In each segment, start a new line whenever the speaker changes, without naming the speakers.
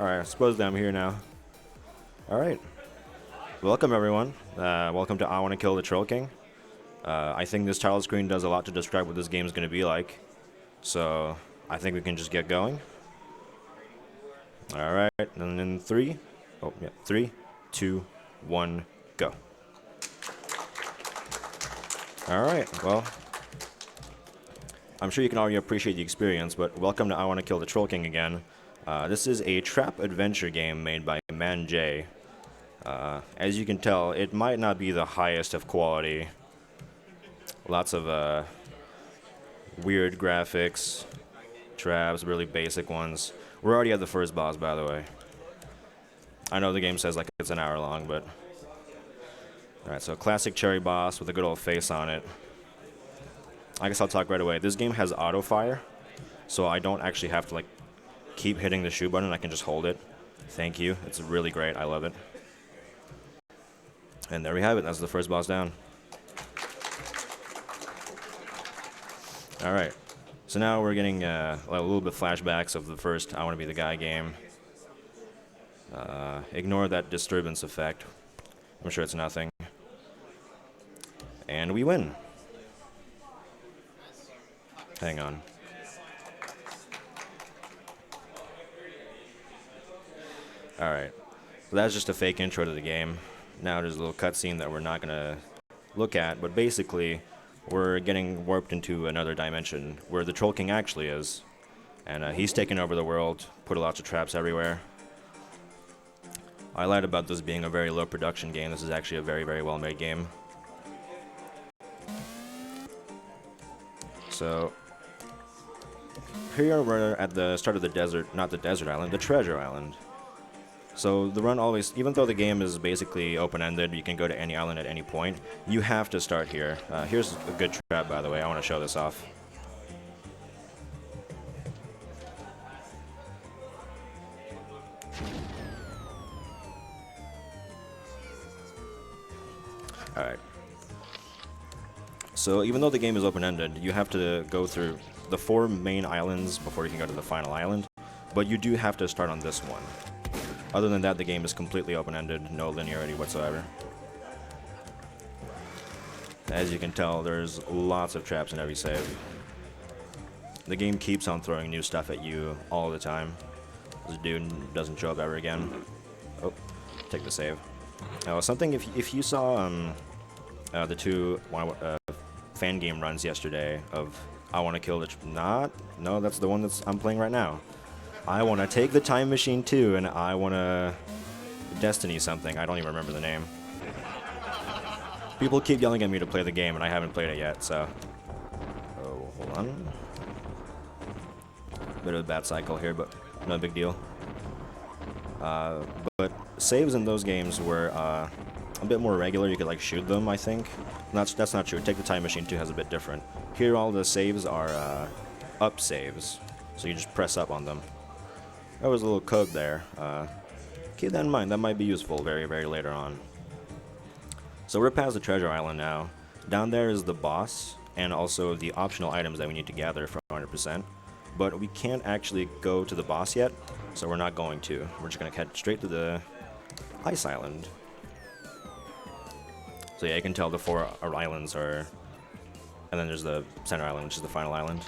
Alright, supposedly I'm here now. Alright. Welcome, everyone. Welcome to I Want to Kill the Troll King. I think this title screen does a lot to describe what this game is going to be like. So, I think we can just get going. Alright, and in 3, 2, 1, go. Alright, well, I'm sure you can already appreciate the experience, but welcome to I Want to Kill the Troll King again. This is a trap adventure game made by Man J. As you can tell, it might not be the highest of quality. Lots of weird graphics, traps, really basic ones. We're already at the first boss, by the way. I know the game says like it's an hour long, but... Alright, so classic cherry boss with a good old face on it. I guess I'll talk right away. This game has auto fire, so I don't actually have to like keep hitting the shoot button. I can just hold it. Thank you. It's really great. I love it. And there we have it. That's the first boss down. Alright. So now we're getting a little bit flashbacks of the first I Want to Be the Guy game. Ignore that disturbance effect. I'm sure it's nothing. And we win. Hang on. Alright. So that's just a fake intro to the game. Now there's a little cutscene that we're not going to look at, but basically we're getting warped into another dimension where the Troll King actually is. And he's taken over the world, put lots of traps everywhere. I lied about this being a very low production game. This is actually a very, very well made game. So here we're at the start of the desert, not the desert island, the treasure island. So the run always, even though the game is basically open-ended, you can go to any island at any point, you have to start here. Here's a good trap, by the way. I want to show this off. Alright. So even though the game is open-ended, you have to go through the 4 main islands before you can go to the final island, but you do have to start on this one. Other than that, the game is completely open-ended, no linearity whatsoever. As you can tell, there's lots of traps in every save. The game keeps on throwing new stuff at you all the time. This dude doesn't show up ever again. Oh, take the save. Something, if you saw the 2 fan game runs yesterday of I Want to Kill the... No, that's the one I'm playing right now. I want to take the time machine too, and I want to Destiny something. I don't even remember the name. People keep yelling at me to play the game, and I haven't played it yet, so... Oh, hold on. Bit of a bad cycle here, but no big deal. But saves in those games were a bit more regular. You could like shoot them, I think. That's not true. Take the time machine 2 has a bit different. Here all the saves are up saves, so you just press up on them. There was a little code there. Keep that in mind. That might be useful very, very later on. So we're past the treasure island now. Down there is the boss, and also the optional items that we need to gather for 100%. But we can't actually go to the boss yet, so we're not going to. We're just going to head straight to the ice island. So yeah, you can tell the 4 islands are... And then there's the center island, which is the final island.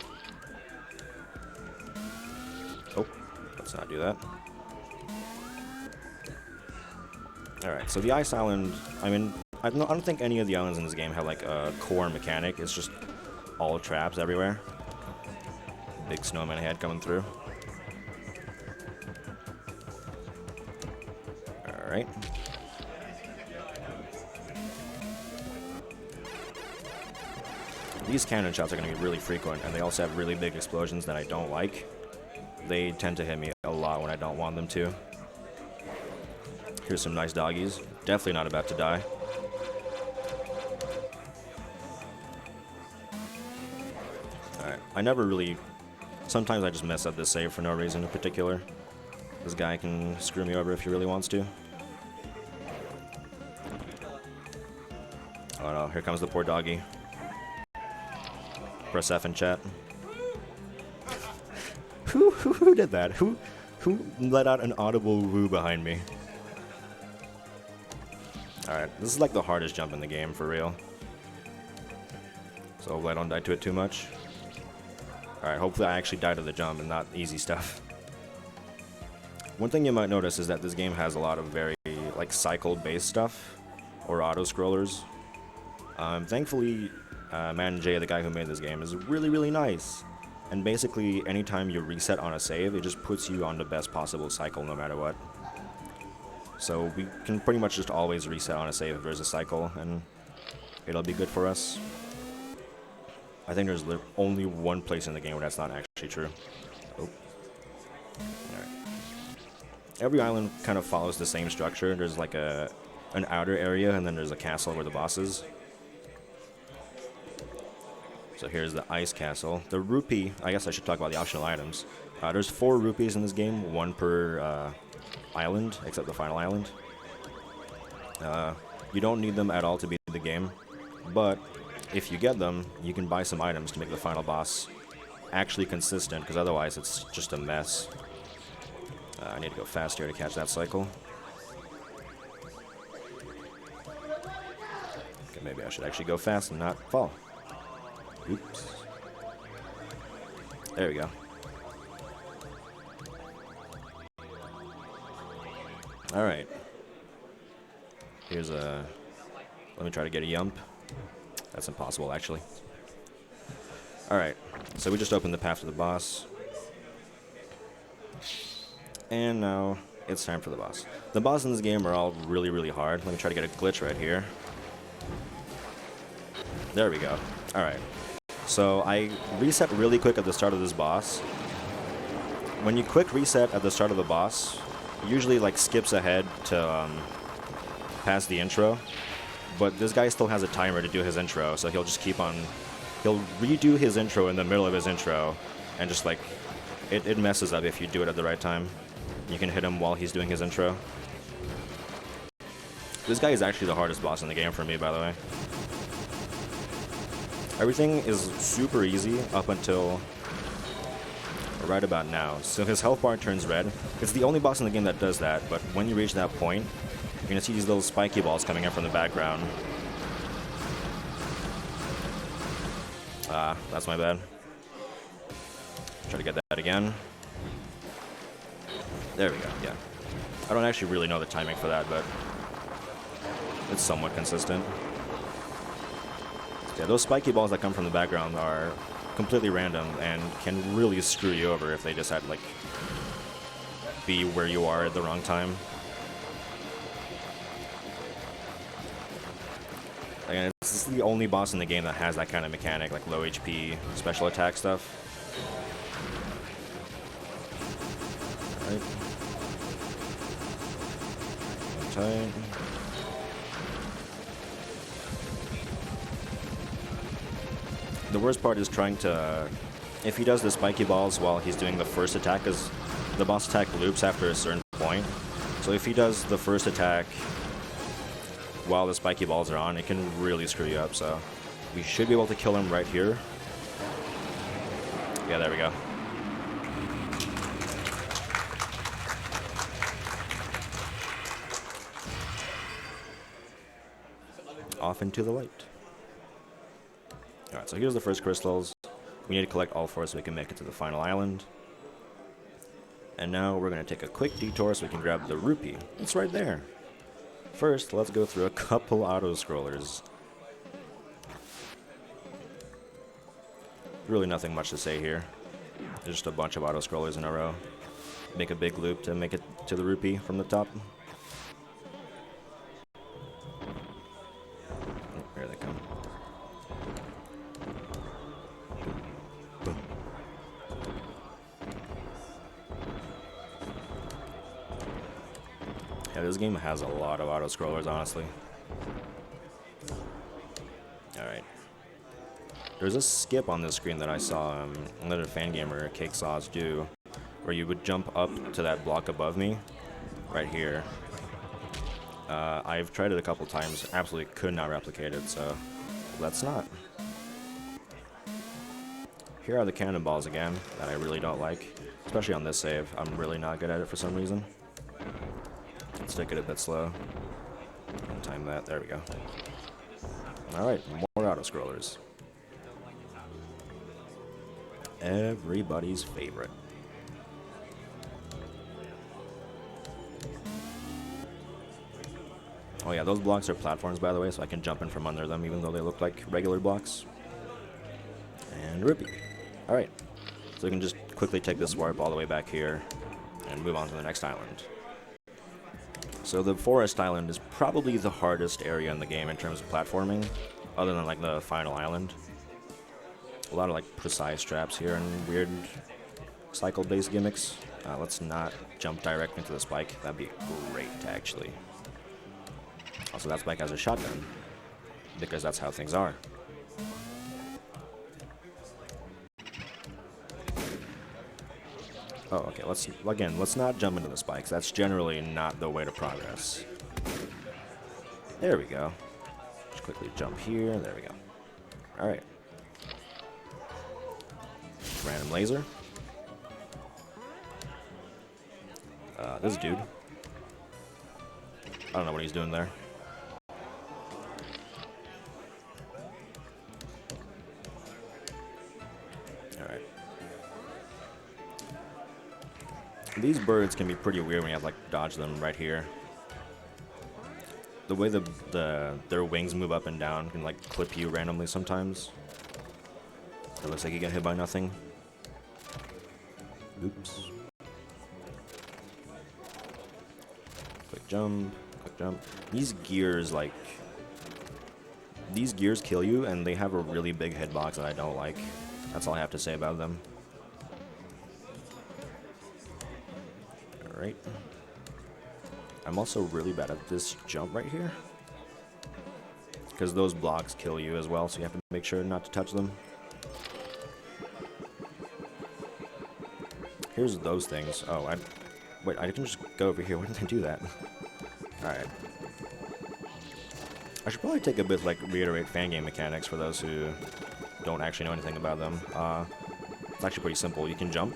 Oh, let's not do that. Alright, so the ice island, I mean, I don't think any of the islands in this game have like a core mechanic. It's just all traps everywhere. Big snowman head coming through. Alright. These cannon shots are going to be really frequent, and they also have really big explosions that I don't like. They tend to hit me a lot when I don't want them to. Here's some nice doggies. Definitely not about to die. Alright, I never really... Sometimes I just mess up this save for no reason in particular. This guy can screw me over if he really wants to. Oh no, here comes the poor doggy. Press F in chat. Who did that? Who let out an audible woo behind me? Alright, this is like the hardest jump in the game, for real. So hopefully I don't die to it too much. Alright, hopefully I actually die to the jump and not easy stuff. One thing you might notice is that this game has a lot of very, like, cycle-based stuff, or auto-scrollers. Thankfully, Man J, the guy who made this game, is really, really nice. And basically, anytime you reset on a save, it just puts you on the best possible cycle no matter what. So we can pretty much just always reset on a save if there's a cycle, and it'll be good for us. I think there's only one place in the game where that's not actually true. Oh. Alright. Every island kind of follows the same structure. There's like an outer area, and then there's a castle where the boss is. So here's the ice castle. The rupee, I guess I should talk about the optional items. There's 4 rupees in this game, 1 per island, except the final island. You don't need them at all to beat the game, but if you get them, you can buy some items to make the final boss actually consistent, because otherwise it's just a mess. I need to go fast here to catch that cycle. Okay, maybe I should actually go fast and not fall. Oops. There we go. Alright. Here's a... Let me try to get a yump. That's impossible, actually. Alright. So we just opened the path to the boss. And now it's time for the boss. The bosses in this game are all really, really hard. Let me try to get a glitch right here. There we go. Alright. So I reset really quick at the start of this boss. When you quick reset at the start of the boss, it usually like skips ahead to past the intro. But this guy still has a timer to do his intro, so he'll just keep on... He'll redo his intro in the middle of his intro, and just like... It messes up if you do it at the right time. You can hit him while he's doing his intro. This guy is actually the hardest boss in the game for me, by the way. Everything is super easy up until right about now. So his health bar turns red. It's the only boss in the game that does that, but when you reach that point, you're going to see these little spiky balls coming in from the background. That's my bad. Try to get that again. There we go, yeah. I don't actually really know the timing for that, but it's somewhat consistent. Yeah, those spiky balls that come from the background are completely random and can really screw you over if they decide to, like, be where you are at the wrong time. Again, this is the only boss in the game that has that kind of mechanic, like low HP, special attack stuff. Alright. Tight. The worst part is trying to... if he does the spiky balls while he's doing the first attack, because the boss attack loops after a certain point. So if he does the first attack while the spiky balls are on, it can really screw you up, so we should be able to kill him right here. Yeah, there we go. Off into the light. Alright, so here's the first crystals. We need to collect all 4 so we can make it to the final island. And now we're going to take a quick detour so we can grab the rupee. It's right there. First, let's go through a couple auto-scrollers. Really nothing much to say here. There's just a bunch of auto-scrollers in a row. Make a big loop to make it to the rupee from the top. Oh, here they come. Boom. Yeah, this game has a lot of auto-scrollers, honestly. Alright. There's a skip on this screen that I saw another fan gamer, Cake Sauce, do, where you would jump up to that block above me, right here. I've tried it a couple times, absolutely could not replicate it, so let's not. Here are the cannonballs again, that I really don't like. Especially on this save, I'm really not good at it for some reason. Let's take it a bit slow. And time that, there we go. Alright, more auto-scrollers. Everybody's favorite. Oh yeah, those blocks are platforms, by the way, so I can jump in from under them, even though they look like regular blocks. And rippy. Alright, so we can just quickly take this warp all the way back here and move on to the next island. So the forest island is probably the hardest area in the game in terms of platforming, other than like the final island. A lot of like precise traps here and weird cycle-based gimmicks. Let's not jump direct into the spike. That'd be great, actually. Also, that spike has a shotgun, because that's how things are. Oh, okay, let's not jump into the spikes. That's generally not the way to progress. There we go. Just quickly jump here, there we go. Alright. Random laser. This dude. I don't know what he's doing there. Alright. These birds can be pretty weird when you have to like dodge them right here. The way their wings move up and down can like clip you randomly sometimes. It looks like you get hit by nothing. Oops. Quick jump, quick jump. These gears kill you, and they have a really big hitbox that I don't like. That's all I have to say about them. Alright. I'm also really bad at this jump right here, because those blocks kill you as well, so you have to make sure not to touch them. Here's those things. Oh, wait, I can just go over here. Why didn't I do that? Alright. I should probably take a bit, like, reiterate fan game mechanics for those who don't actually know anything about them. It's actually pretty simple. You can jump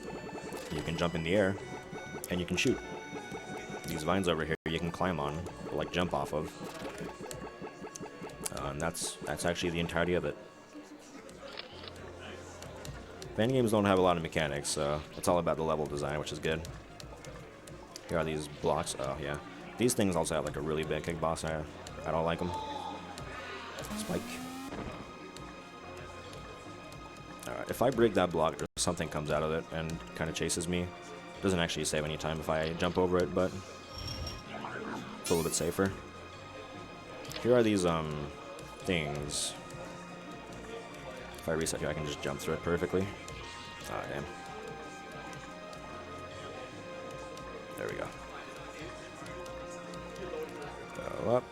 in the air, and you can shoot. These vines over here you can climb on, or, like, jump off of. And that's actually the entirety of it. Fan games don't have a lot of mechanics, so it's all about the level design, which is good. Here are these blocks. Oh, yeah. These things also have, like, a really big kickbox. I don't like them. Spike. Alright, if I break that block, something comes out of it and kind of chases me. Doesn't actually save any time if I jump over it, but it's a little bit safer. Here are these, things. If I reset here, I can just jump through it perfectly. Ah, damn. There we go. Go up.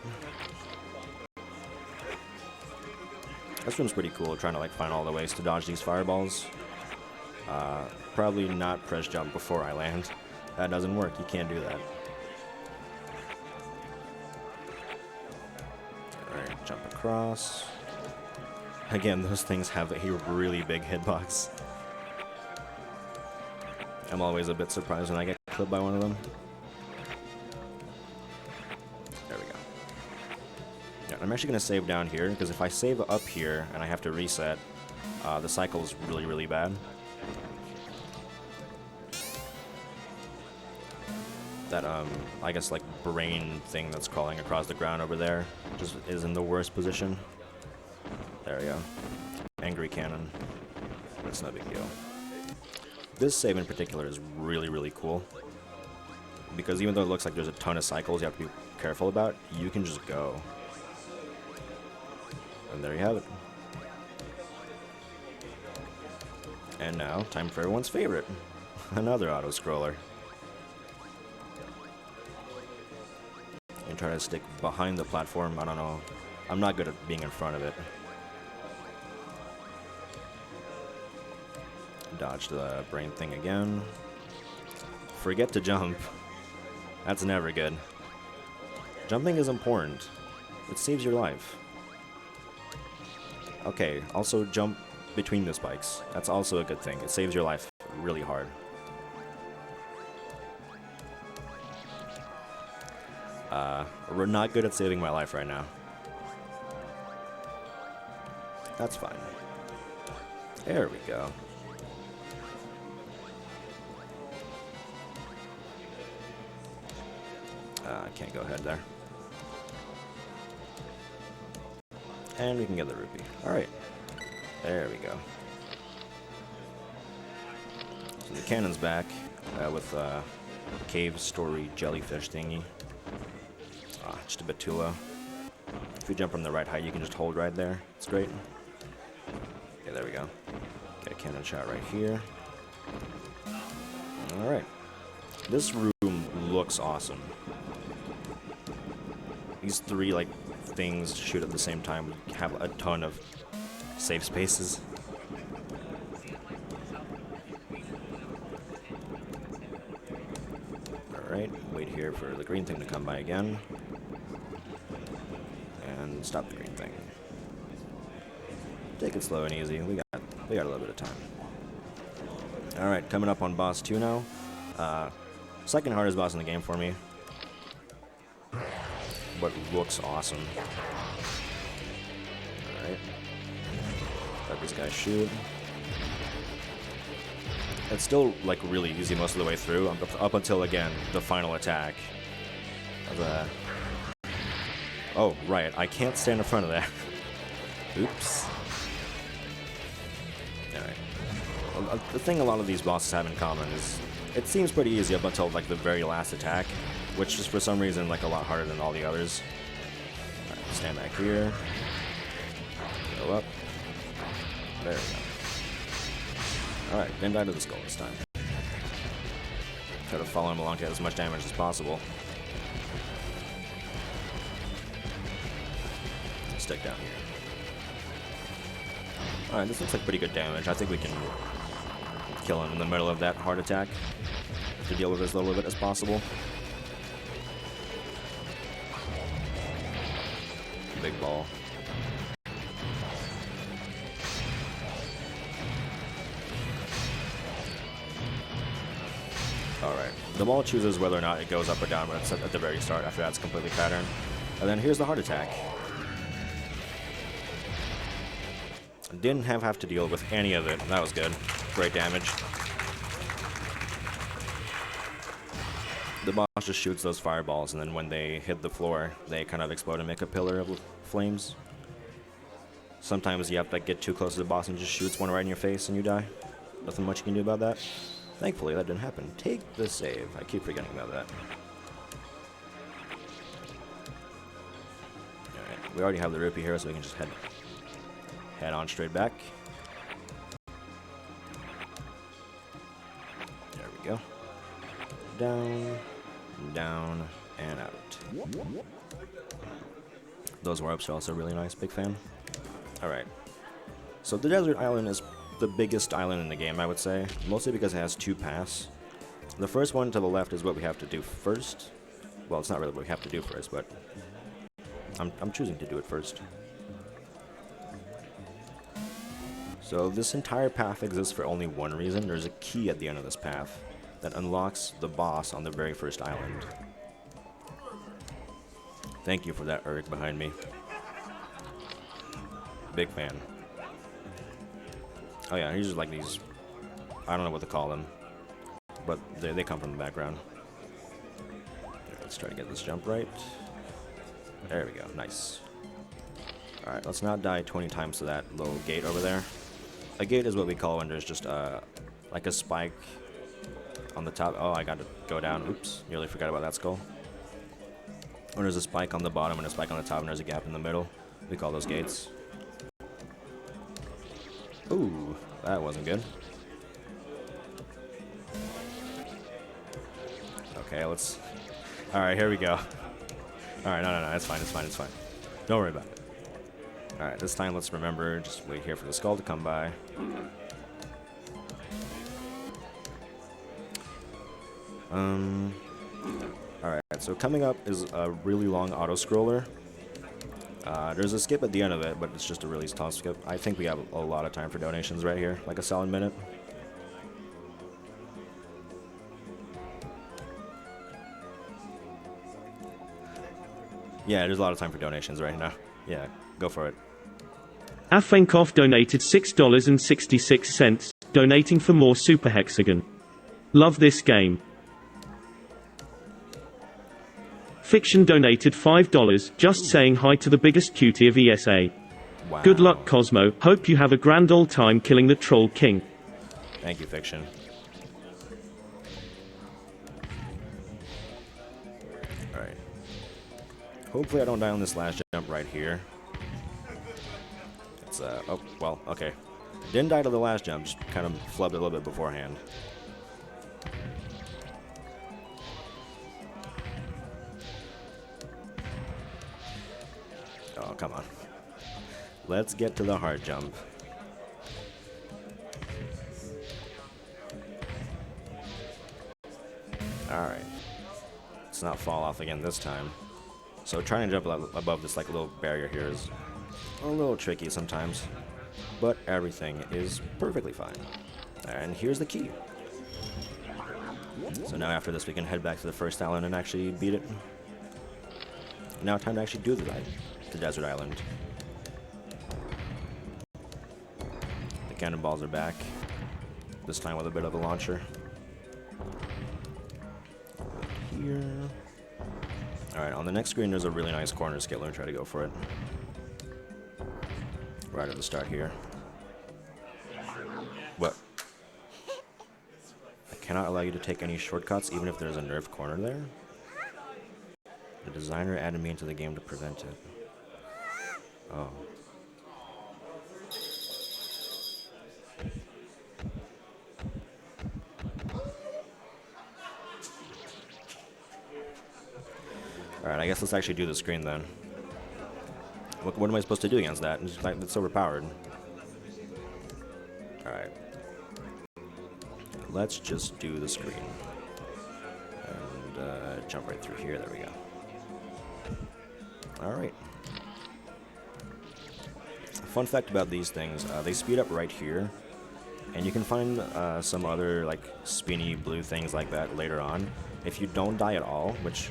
This one's pretty cool, trying to like find all the ways to dodge these fireballs. Probably not press jump before I land. That doesn't work, you can't do that. Alright, jump across. Again, those things have a really big hitbox. I'm always a bit surprised when I get clipped by one of them. There we go. Yeah, I'm actually going to save down here, because if I save up here and I have to reset, the cycle is really, really bad. That, I guess, like, brain thing that's crawling across the ground over there just is in the worst position. There we go. Angry cannon. That's no big deal. This save in particular is really, really cool. Because even though it looks like there's a ton of cycles you have to be careful about, you can just go. And there you have it. And now, time for everyone's favorite. Another auto-scroller. And try to stick behind the platform. I don't know. I'm not good at being in front of it. Dodge the brain thing again. Forget to jump. That's never good. Jumping is important. It saves your life. Okay, also jump between the spikes. That's also a good thing. It saves your life really hard. We're not good at saving my life right now. That's fine. There we go. I can't go ahead there. And we can get the rupee. Alright. There we go. So the cannon's back with cave story jellyfish thingy. Just a bit too low. If you jump from the right height, you can just hold right there. It's great. Okay, there we go. Get a cannon shot right here. Alright. This room looks awesome. These three, like, things shoot at the same time have a ton of safe spaces. Alright, wait here for the green thing to come by again. And stop the green thing. Take it slow and easy. We got a little bit of time. Alright, coming up on boss 2 now. Second hardest boss in the game for me. But looks awesome. Alright. Let this guy shoot. It's still, like, really easy most of the way through, up until, again, the final attack. Oh, right, I can't stand in front of that. Oops. Alright. Well, the thing a lot of these bosses have in common is it seems pretty easy up until, like, the very last attack, which is for some reason, like, a lot harder than all the others. Alright, stand back here. Go up. There we go. Alright, then die to the skull this time. Try to follow him along to get as much damage as possible. Stick down here. Alright, this looks like pretty good damage. I think we can kill him in the middle of that heart attack to deal with as little of it as possible. Big ball. Alright, the ball chooses whether or not it goes up or down, but it's at the very start. After that, it's completely patterned. And then here's the heart attack. Didn't have to deal with any of it. That was good. Great damage. The boss just shoots those fireballs, and then when they hit the floor, they kind of explode and make a pillar of flames. Sometimes you have to get too close to the boss and just shoots one right in your face and you die. Nothing much you can do about that. Thankfully, that didn't happen. Take the save. I keep forgetting about that. Alright, we already have the rupee here, so we can just head on straight back. There we go. Down, down, and out. Those warps are also really nice. Big fan. Alright. So the desert island is the biggest island in the game, I would say. Mostly because it has two paths. The first one to the left is what we have to do first. Well, it's not really what we have to do first, but I'm choosing to do it first. So this entire path exists for only one reason. There's a key at the end of this path that unlocks the boss on the very first island. Thank you for that, Urg, behind me. Big fan. Oh yeah, he's just like these, I don't know what to call them, but they come from the background. Let's try to get this jump right. There we go, nice. Alright, let's not die 20 times to that little gate over there. A gate is what we call when there's just like a spike on the top. Oh, I got to go down. Oops, nearly forgot about that skull. When there's a spike on the bottom and a spike on the top and there's a gap in the middle, we call those gates. Ooh, that wasn't good. Okay, let's... Alright, here we go. Alright, no, it's fine, it's fine, it's fine. Don't worry about it. Alright, this time let's remember, just wait here for the skull to come by. Alright, so coming up is a really long auto-scroller. There's a skip at the end of it, but it's just a really tall skip. I think we have a lot of time for donations right here, like a solid minute. Yeah, there's a lot of time for donations right now. Yeah, go for it.
Afenkov donated $6.66, donating for more Super Hexagon. Love this game. Fiction donated $5, just saying hi to the biggest cutie of ESA.
Wow.
Good luck, Cosmo. Hope you have a grand old time killing the Troll King.
Thank you, Fiction. Alright. Hopefully I don't die on this last jump right here. It's, oh, well, okay. Didn't die to the last jump, just kind of flubbed a little bit beforehand. Oh, come on. Let's get to the hard jump. Alright. Let's not fall off again this time. So trying to jump above this like little barrier here is a little tricky sometimes. But everything is perfectly fine. And here's the key. So now after this we can head back to the first island and actually beat it. Now time to actually do the desert island. The cannonballs are back. This time with a bit of a launcher. Here. Alright, on the next screen there's a really nice corner skit. Let me try to go for it. Right at the start here. What? I cannot allow you to take any shortcuts even if there's a nerfed corner there? The designer added me into the game to prevent it. Oh. Alright, I guess let's actually do the screen then. What am I supposed to do against that? It's like, it's overpowered. Alright. Let's just do the screen. And jump right through here. There we go. Alright. Fun fact about these things, they speed up right here. And you can find some other like spinny blue things like that later on. If you don't die at all, which...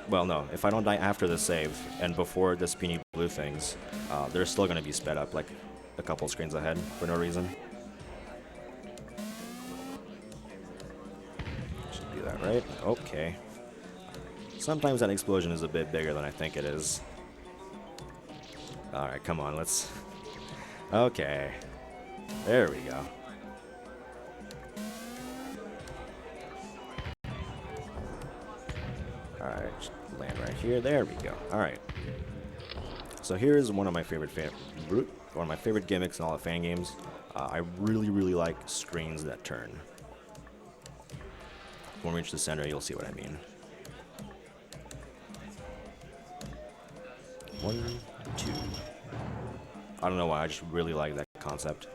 Well, no. If I don't die after the save and before the spinny blue things, they're still going to be sped up like a couple screens ahead for no reason. Should do that right. Okay. Sometimes that explosion is a bit bigger than I think it is. Alright, come on, let's... Okay. There we go. Alright, just land right here. There we go. Alright. So here's one of my favorite gimmicks in all the fan games. I really like screens that turn. When we reach the center, you'll see what I mean. 1, 2. I don't know why, I just really like that concept.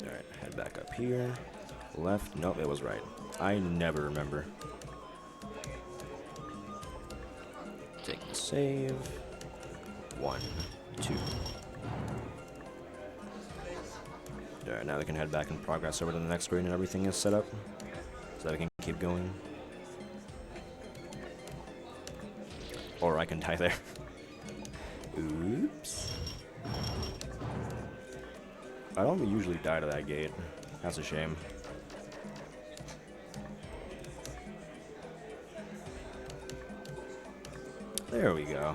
Alright, head back up here. Left, nope, it was right. I never remember. Take the save. 1, 2. Alright, now we can head back and progress over to the next screen and everything is set up. So that we can keep going. Or I can die there. Oops. I don't usually die to that gate. That's a shame. There we go.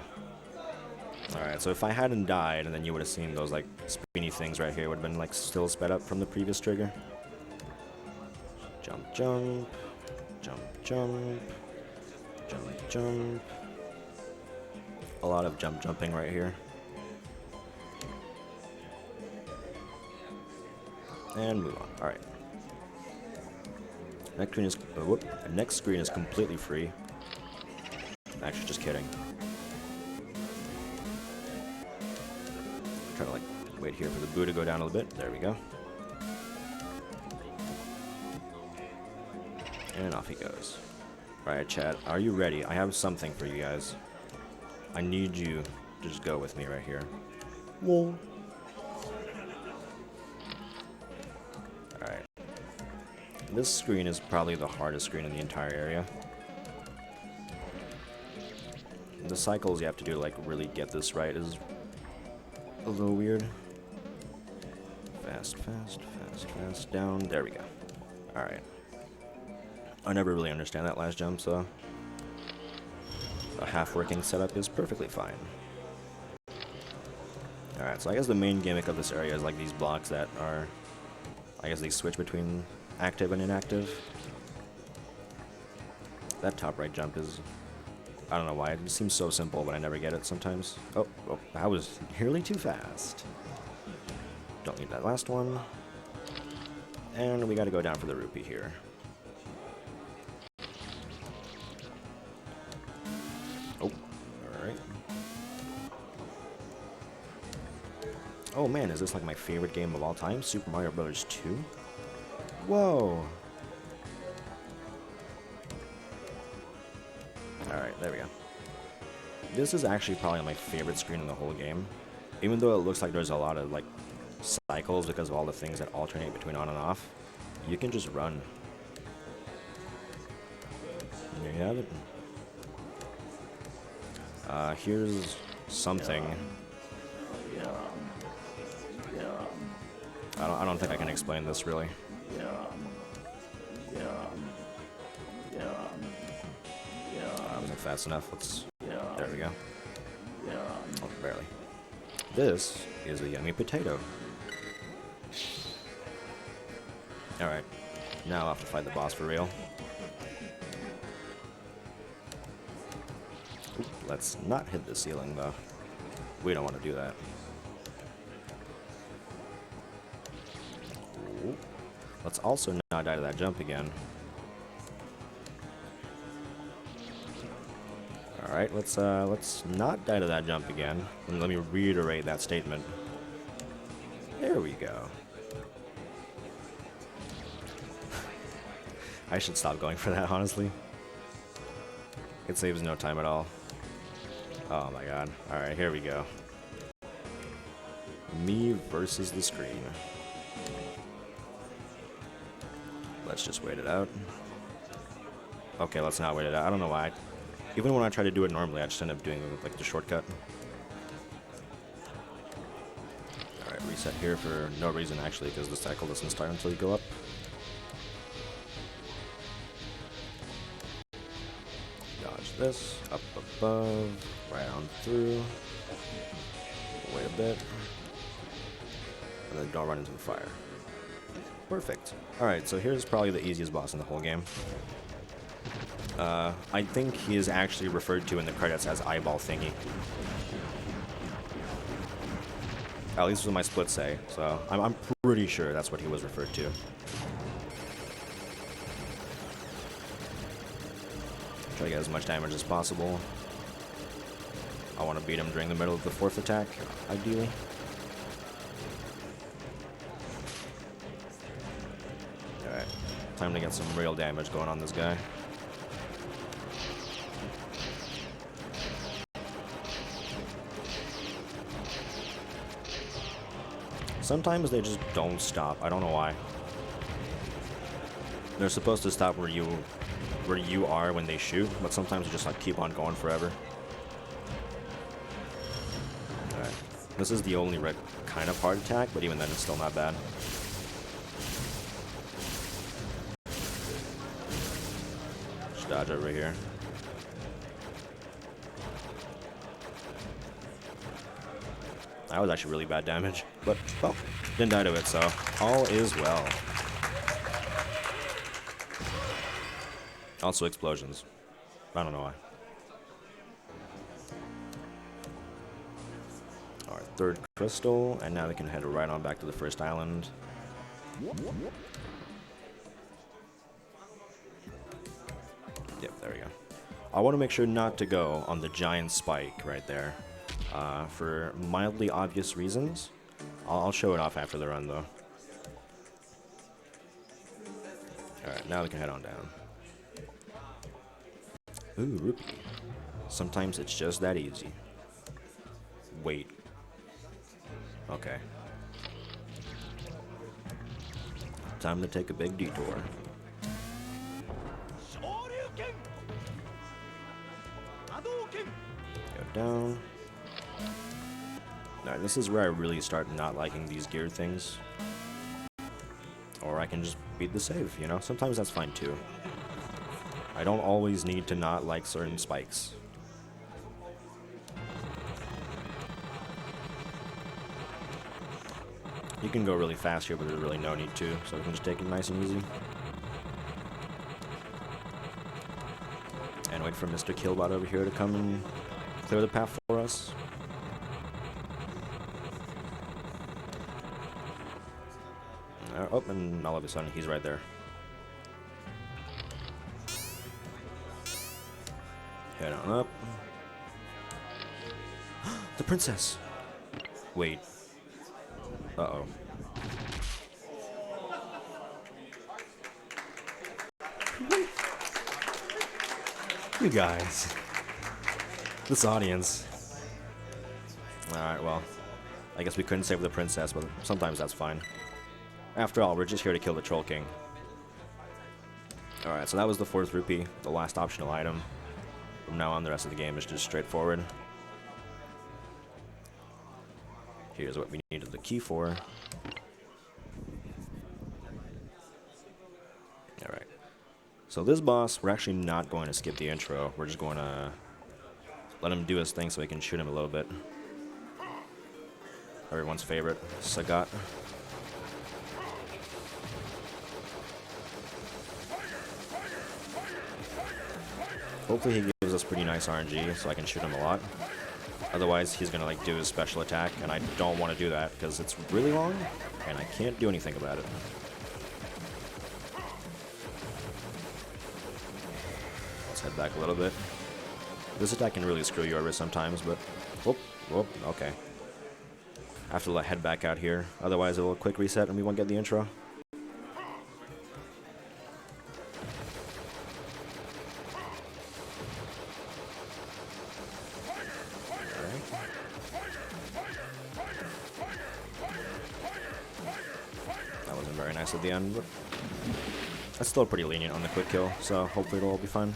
Alright, so if I hadn't died and then you would have seen those like spinny things right here, it would have been like still sped up from the previous trigger. Jump, jump. Jump, jump. Jump, jump. A lot of jumping right here. And move on. Alright. Next screen is completely free. Actually, just kidding. Try to like wait here for the boo to go down a little bit. There we go. And off he goes. Alright, chat. Are you ready? I have something for you guys. I need you to just go with me right here. Whoa. Alright. This screen is probably the hardest screen in the entire area. The cycles you have to do to like really get this right is a little weird. Fast, fast, fast, fast, down. There we go. Alright. I never really understand that last jump, so a half-working setup is perfectly fine. Alright, so I guess the main gimmick of this area is like these blocks that are, I guess they switch between active and inactive. That top right jump is, I don't know why, it just seems so simple, but I never get it sometimes. Oh, that was nearly too fast. Don't need that last one. And we gotta go down for the rupee here. Oh, alright. Oh man, is this like my favorite game of all time? Super Mario Bros. 2? Whoa! Alright, there we go. This is actually probably my favorite screen in the whole game. Even though it looks like there's a lot of like cycles because of all the things that alternate between on and off, you can just run. And there you have it. Here's something. I don't think I can explain this really. I wasn't fast enough. There we go. Oh, barely. This is a yummy potato. Alright. Now I'll have to fight the boss for real. Oop, let's not hit the ceiling though. We don't want to do that. Ooh. Let's also not die to that jump again. Alright, let's not die to that jump again. And let me reiterate that statement. There we go. I should stop going for that, honestly. It saves no time at all. Oh my god. Alright, here we go. Me versus the screen. Let's just wait it out. Okay, let's not wait it out. I don't know why. Even when I try to do it normally, I just end up doing like the shortcut. Alright, reset here for no reason actually, because the cycle doesn't start until you go up. Dodge this, up above, right on through. Wait a bit. And then don't run into the fire. Perfect. Alright, so here's probably the easiest boss in the whole game. I think he is actually referred to in the credits as Eyeball Thingy. At least what my splits say, so I'm pretty sure that's what he was referred to. Try to get as much damage as possible. I want to beat him during the middle of the fourth attack, ideally. Alright, time to get some real damage going on this guy. Sometimes they just don't stop. I don't know why. They're supposed to stop where you are when they shoot, but sometimes they just like keep on going forever. Alright. This is the only red kind of hard attack, but even then it's still not bad. Just dodge over here. That was actually really bad damage, but, well, didn't die to it, so all is well. Also explosions. I don't know why. Our third crystal, and now we can head right on back to the first island. Yep, there we go. I want to make sure not to go on the giant spike right there. For mildly obvious reasons. I'll show it off after the run, though. Alright, now we can head on down. Ooh, rupee. Sometimes it's just that easy. Wait. Okay. Time to take a big detour. Go down. Alright, this is where I really start not liking these gear things. Or I can just beat the save, you know? Sometimes that's fine too. I don't always need to not like certain spikes. You can go really fast here, but there's really no need to, so we can just take it nice and easy. And wait for Mr. Killbot over here to come and clear the path for us. Oh, and all of a sudden he's right there. Head on up. The princess! Wait. Uh-oh. You guys. This audience. Alright, well. I guess we couldn't save the princess, but sometimes that's fine. After all, we're just here to kill the Troll King. Alright, so that was the 4th rupee, the last optional item. From now on, the rest of the game is just straightforward. Here's what we needed the key for. Alright. So this boss, we're actually not going to skip the intro. We're just going to let him do his thing so we can shoot him a little bit. Everyone's favorite, Sagat. Hopefully he gives us pretty nice RNG so I can shoot him a lot. Otherwise he's gonna like do his special attack and I don't want to do that because it's really long and I can't do anything about it. Let's head back a little bit. This attack can really screw you over sometimes, but whoop, whoop, okay. I have to head back out here, otherwise it will quick reset and we won't get the intro. Very nice at the end, but that's still pretty lenient on the quick kill, so hopefully it'll all be fine.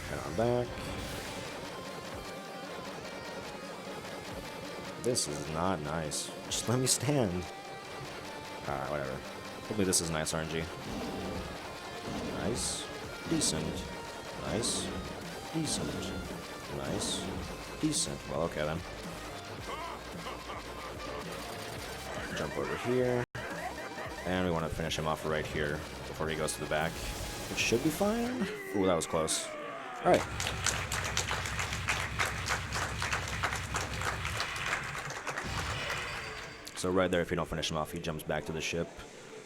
Head on back. This is not nice. Just let me stand. Alright, whatever. Hopefully this is nice RNG. Nice. Decent. Nice. Decent. Nice. Decent. Well, okay then. Jump over here, and we want to finish him off right here before he goes to the back, which should be fine. Ooh, that was close. All right. So right there, if you don't finish him off, he jumps back to the ship,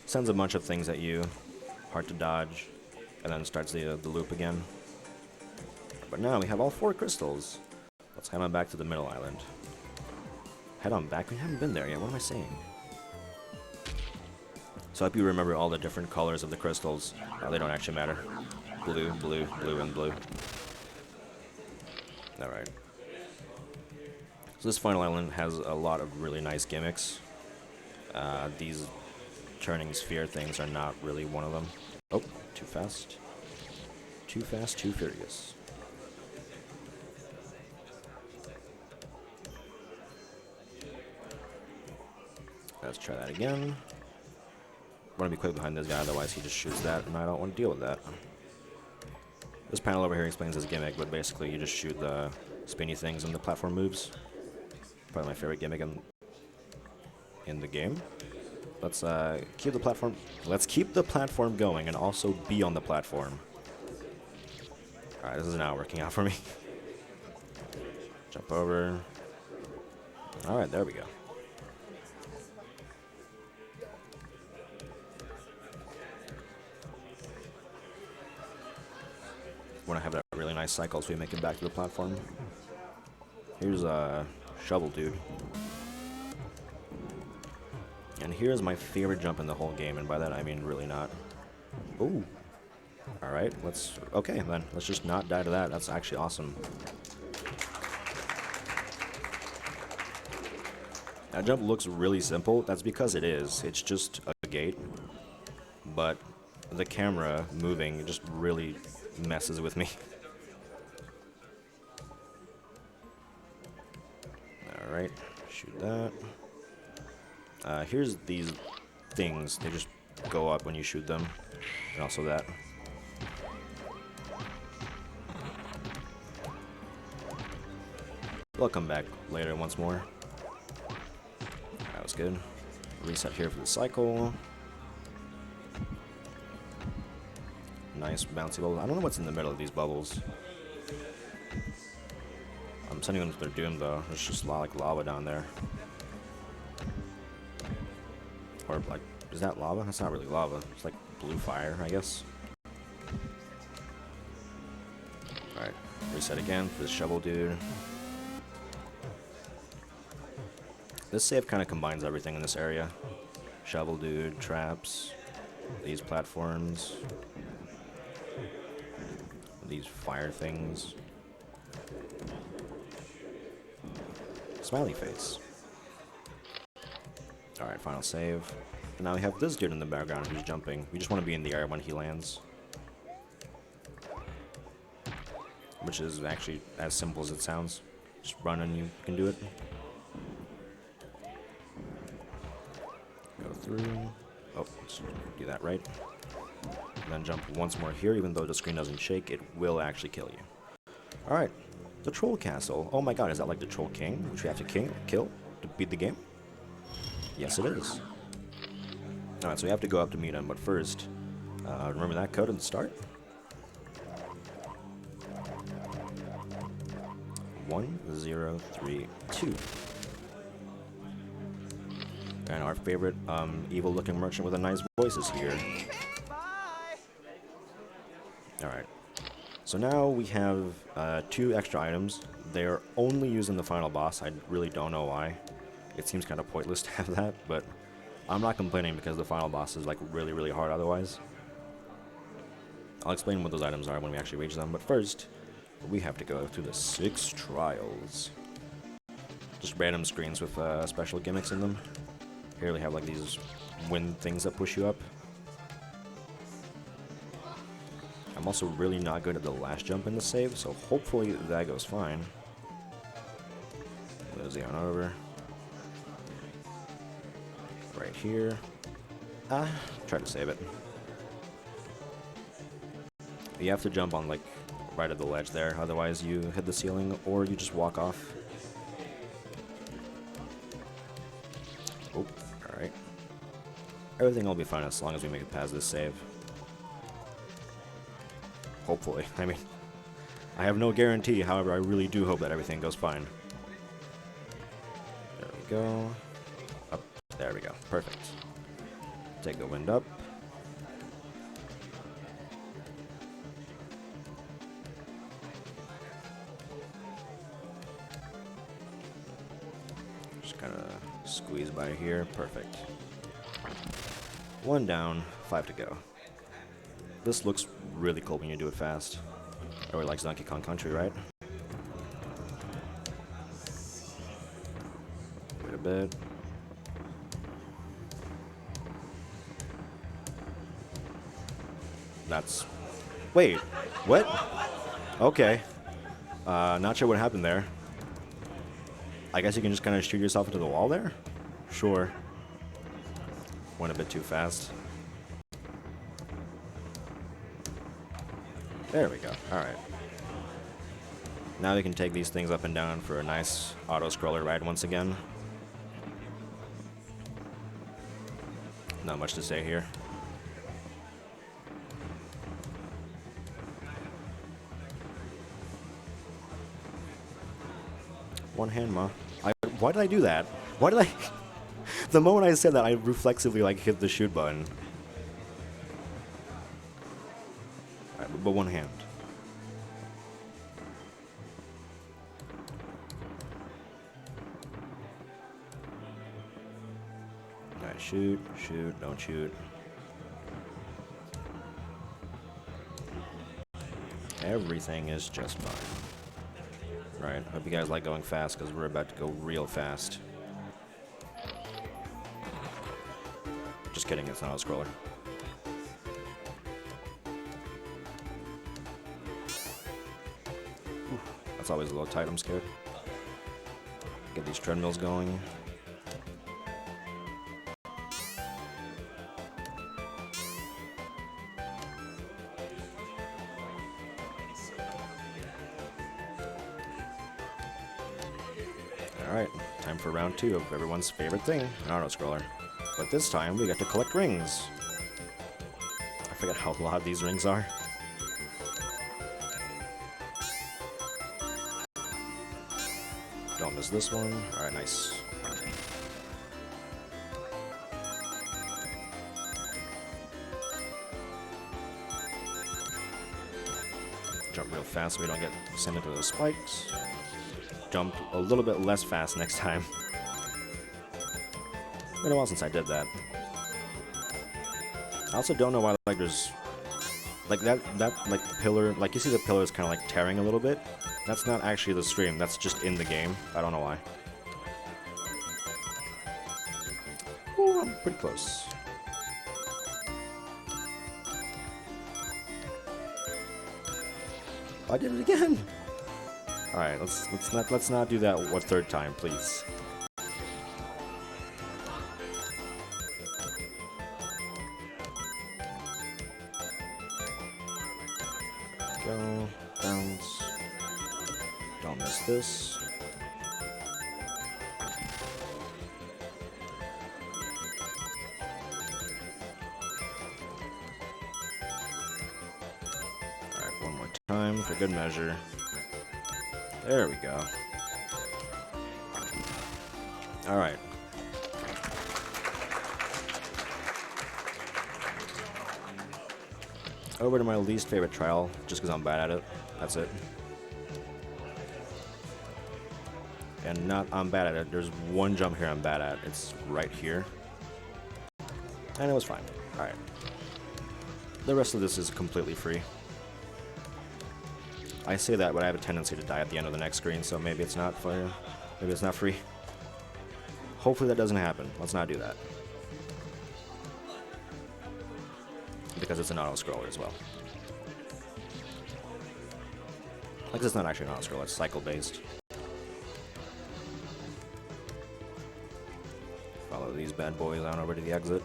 sends a bunch of things at you, hard to dodge, and then starts the loop again. But now we have all 4 crystals. Let's head on back to the middle island. Head on back? We haven't been there yet. What am I saying? So I hope you remember all the different colors of the crystals. They don't actually matter. Blue, blue, blue, and blue. Alright. So this final island has a lot of really nice gimmicks. These turning sphere things are not really one of them. Oh, too fast. Too fast, too furious. Let's try that again. I want to be quick behind this guy, otherwise he just shoots that, and I don't want to deal with that. This panel over here explains his gimmick, but basically you just shoot the spinny things and the platform moves. Probably my favorite gimmick in the game. Let's keep the platform. Let's keep the platform going and also be on the platform. All right, this is not working out for me. Jump over. All right, there we go. Want to have that really nice cycle so we make it back to the platform. Here's a shovel dude. And here's my favorite jump in the whole game, and by that I mean really not. Ooh. Alright, okay then. Let's just not die to that. That's actually awesome. That jump looks really simple. That's because it is. It's just a gate. but the camera moving just really messes with me. Alright, shoot that. Here's these things. They just go up when you shoot them. And also that. They'll come back later once more. That was good. Reset here for the cycle. Nice bouncy bubbles. I don't know what's in the middle of these bubbles. I'm sending them to their doom though. There's just a lot like lava down there. Or like, is that lava? That's not really lava. It's like blue fire, I guess. Alright, reset again for this shovel dude. This save kind of combines everything in this area. Shovel dude, traps, these platforms, these fire things. Smiley face. Alright, final save. And now we have this dude in the background who's jumping. We just want to be in the air when he lands. Which is actually as simple as it sounds. Just run and you can do it. Go through. Oh, let's do that right. And then jump once more here, even though the screen doesn't shake, it will actually kill you. Alright, the Troll Castle. Oh my god, is that like the Troll King, which we have to kill to beat the game? Yes, it is. Alright, so we have to go up to meet him, but first, remember that code at the start? 1032. And our favorite evil-looking merchant with a nice voice is here. Alright. So now we have 2 extra items. They're only used in the final boss. I really don't know why. It seems kind of pointless to have that, but I'm not complaining because the final boss is like really, really hard otherwise. I'll explain what those items are when we actually reach them, but first, we have to go through the 6 trials. Just random screens with special gimmicks in them. Here we have like these wind things that push you up. I'm also really not good at the last jump in the save, so hopefully that goes fine. Mosey on over. Right here. Try to save it. You have to jump on like right at the ledge there, otherwise you hit the ceiling or you just walk off. Oh, alright. Everything will be fine as long as we make it past this save. Hopefully. I mean, I have no guarantee, however, I really do hope that everything goes fine. There we go. Up. There we go. Perfect. Take the wind up. Just kind of squeeze by here. Perfect. 1 down, 5 to go. This looks really cool when you do it fast. Everybody likes Donkey Kong Country, right? Wait a bit. That's... Wait, what? Okay. Not sure what happened there. I guess you can just kind of shoot yourself into the wall there? Sure. Went a bit too fast. There we go. Alright. Now we can take these things up and down for a nice auto-scroller ride once again. Not much to say here. One hand, ma. Why did I do that? Why did I... The moment I said that, I reflexively, like, hit the shoot button. But one hand. Alright, shoot, shoot, don't shoot. Everything is just fine. Right, hope you guys like going fast because we're about to go real fast. Just kidding, it's not a scroller. That's always a little tight, I'm scared. Get these treadmills going. Alright, time for round 2 of everyone's favorite thing, an auto-scroller. But this time, we get to collect rings. I forget how a lot of these rings are. Don't miss this one. Alright, nice. Jump real fast so we don't get sent into those spikes. Jump a little bit less fast next time. Been a while since I did that. I also don't know why like there's like that like pillar, like you see the pillar is kind of like tearing a little bit. That's not actually the stream. That's just in the game. I don't know why. Ooh, I'm pretty close. I did it again. All right, let's not do that one third time, please. Go, bounce. Don't miss this. Alright, one more time for good measure. There we go. Alright. Over to my least favorite trial, just because I'm bad at it. That's it. And not I'm bad at it. There's one jump here I'm bad at. It's right here. And it was fine. Alright. The rest of this is completely free. I say that, but I have a tendency to die at the end of the next screen, so maybe it's not for, maybe it's not free. Hopefully that doesn't happen. Let's not do that. Because it's an auto-scroller as well. Like, it's not actually an auto-scroller, it's cycle-based. Follow these bad boys on over to the exit.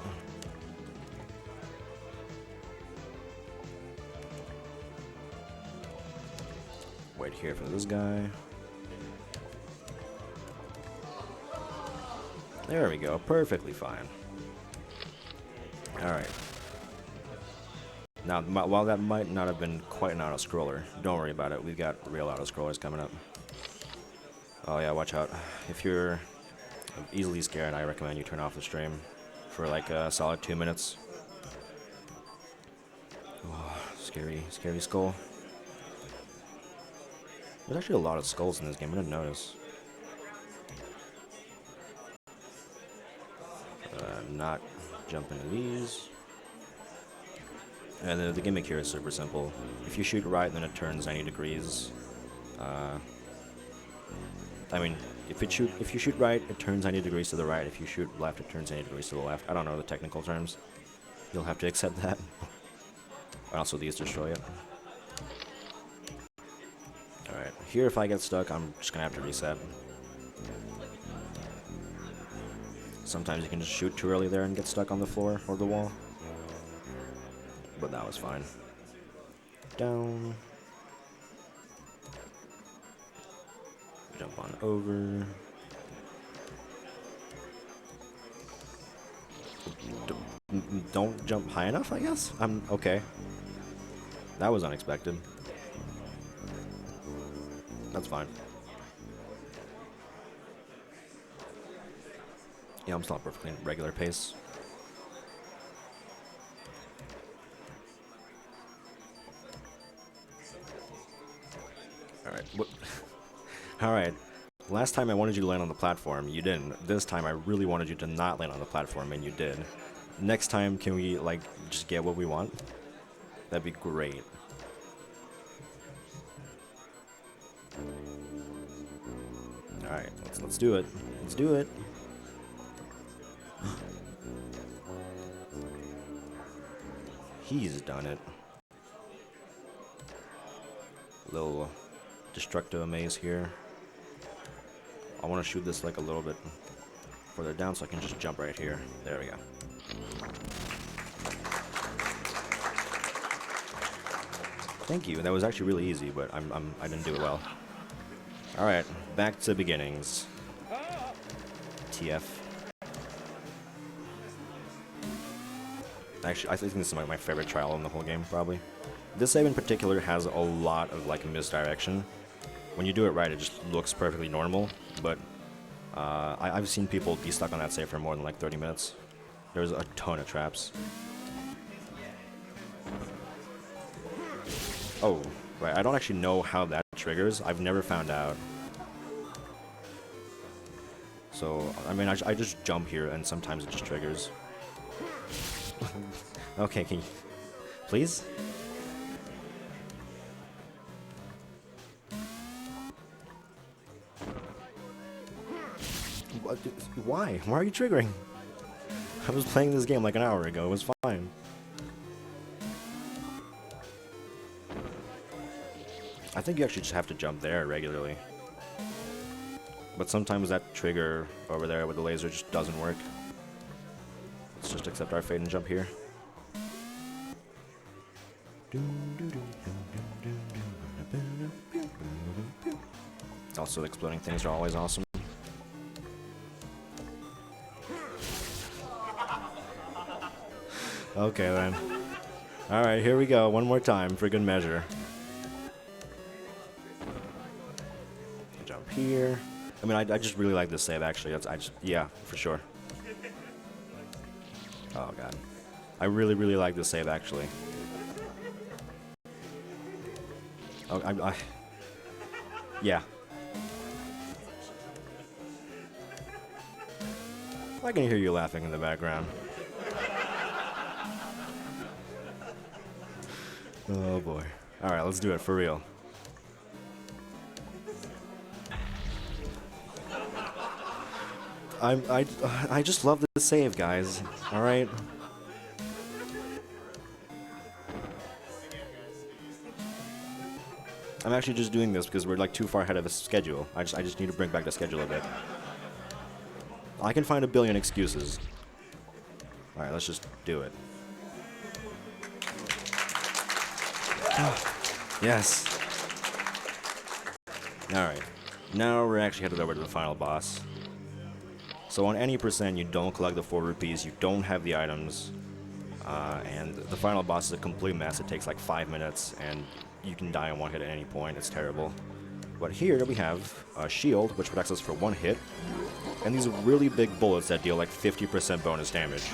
Wait here for this guy. There we go, perfectly fine. Alright. Now, while that might not have been quite an auto-scroller, don't worry about it, we've got real auto-scrollers coming up. Oh yeah, watch out. If you're easily scared, I recommend you turn off the stream for like a solid 2 minutes. Oh, scary, scary skull. There's actually a lot of skulls in this game, I didn't notice. Not jump into these. And the gimmick here is super simple. If you shoot right, then it turns 90 degrees. I mean, if you shoot right, it turns 90 degrees to the right. If you shoot left, it turns 90 degrees to the left. I don't know the technical terms. You'll have to accept that. Also, these destroy it. Alright, here if I get stuck, I'm just gonna have to reset. Sometimes you can just shoot too early there and get stuck on the floor or the wall. But that was fine. Down. Jump on over. Don't jump high enough, I guess? I'm okay. That was unexpected. That's fine. Yeah, I'm still perfectly regular pace. Alright. Alright. Last time I wanted you to land on the platform, you didn't. This time I really wanted you to not land on the platform, and you did. Next time, can we, like, just get what we want? That'd be great. Alright, let's do it. Let's do it. He's done it. Little destructo maze here. I want to shoot this like a little bit further down so I can just jump right here. There we go. Thank you. That was actually really easy, but I didn't do it well. All right, back to beginnings. TF. Actually, I think this is my favorite trial in the whole game, probably. This save in particular has a lot of like misdirection. When you do it right, it just looks perfectly normal, but I've seen people be stuck on that save for more than like 30 minutes. There's a ton of traps. Oh, right, I don't actually know how that triggers. I've never found out. So, I mean, I just jump here and sometimes it just triggers. Okay, can you... Please? Why? Why are you triggering? I was playing this game like an hour ago. It was fine. I think you actually just have to jump there regularly. But sometimes that trigger over there with the laser just doesn't work. Let's just accept our fate and jump here. Also, exploding things are always awesome. Okay then. Alright, here we go. One more time for good measure. Jump here. I mean, I just really like this save, actually. Yeah, for sure. Oh, God. I really, really like this save, actually. Oh, yeah. I can hear you laughing in the background. Oh, boy. Alright, let's do it, for real. I just love this save, guys. All right. I'm actually just doing this because we're like too far ahead of the schedule. I just need to bring back the schedule a bit. I can find a billion excuses. All right, let's just do it. Yes. All right. Now we're actually headed over to the final boss. So on any percent, you don't collect the 4 rupees, you don't have the items, and the final boss is a complete mess. It takes like 5 minutes, and you can die in one hit at any point. It's terrible. But here we have a shield, which protects us for 1 hit, and these really big bullets that deal like 50% bonus damage.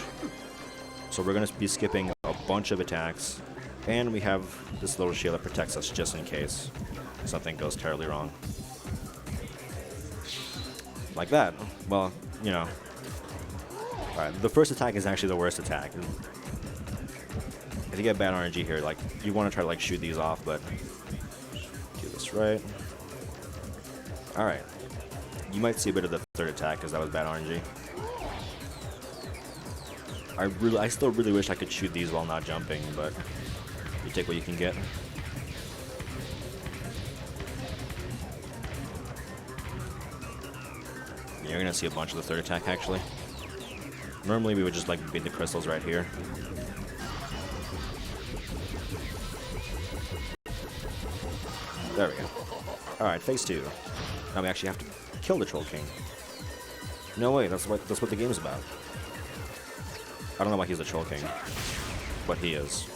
So we're going to be skipping a bunch of attacks, and we have this little shield that protects us just in case something goes terribly wrong. Like that. Well, you know. Alright, the first attack is actually the worst attack. If you get bad RNG here, like, you want to try to, like, shoot these off, but... do this right. Alright. You might see a bit of the third attack, because that was bad RNG. I still really wish I could shoot these while not jumping, but... you take what you can get. You're gonna see a bunch of the third attack, actually. Normally, we would just, like, beat the crystals right here. There we go. Alright, phase 2. Now we actually have to kill the Troll King. No way, that's what the game's about. I don't know why he's the Troll King, but he is.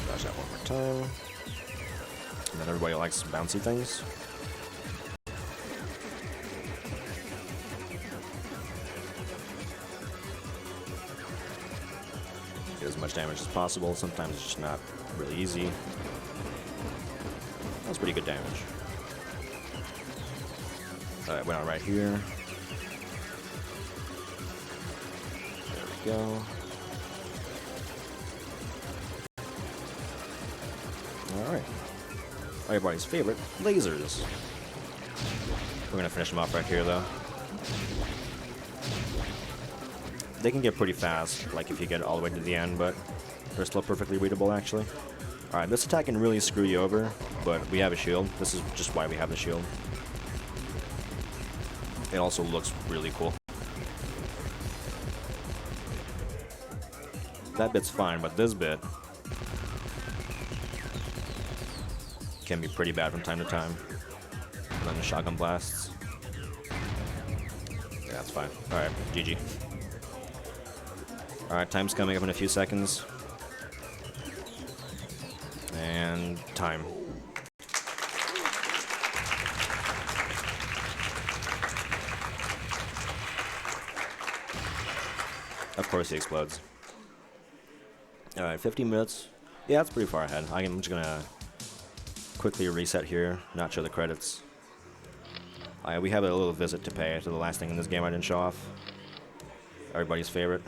Dodge that one more time. And then everybody likes bouncy things. Get as much damage as possible. Sometimes it's just not really easy. That's pretty good damage. Alright, went out right here. There we go. Alright. Everybody's favorite, lasers. We're gonna finish them off right here, though. They can get pretty fast, like if you get all the way to the end, but They're still perfectly readable, actually. Alright, this attack can really screw you over, but we have a shield. This is just why we have the shield. It also looks really cool. That bit's fine, but this bit can be pretty bad from time to time. And then the shotgun blasts. Yeah, that's fine. Alright, GG. Alright, time's coming up in a few seconds. And time. Of course he explodes. Alright, 15 minutes. Yeah, that's pretty far ahead. I'm just gonna quickly reset here, not show the credits. We have a little visit to pay to the last thing in this game I didn't show off. Everybody's favorite.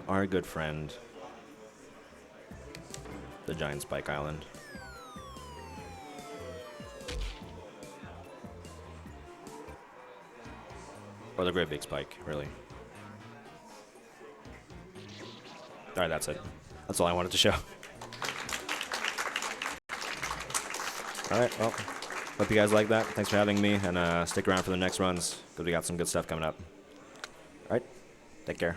Our good friend, the giant spike island. Or the great big spike, really. Alright, that's it. That's all I wanted to show. Alright, well, hope you guys like that. Thanks for having me, and stick around for the next runs, because we got some good stuff coming up. Alright, take care.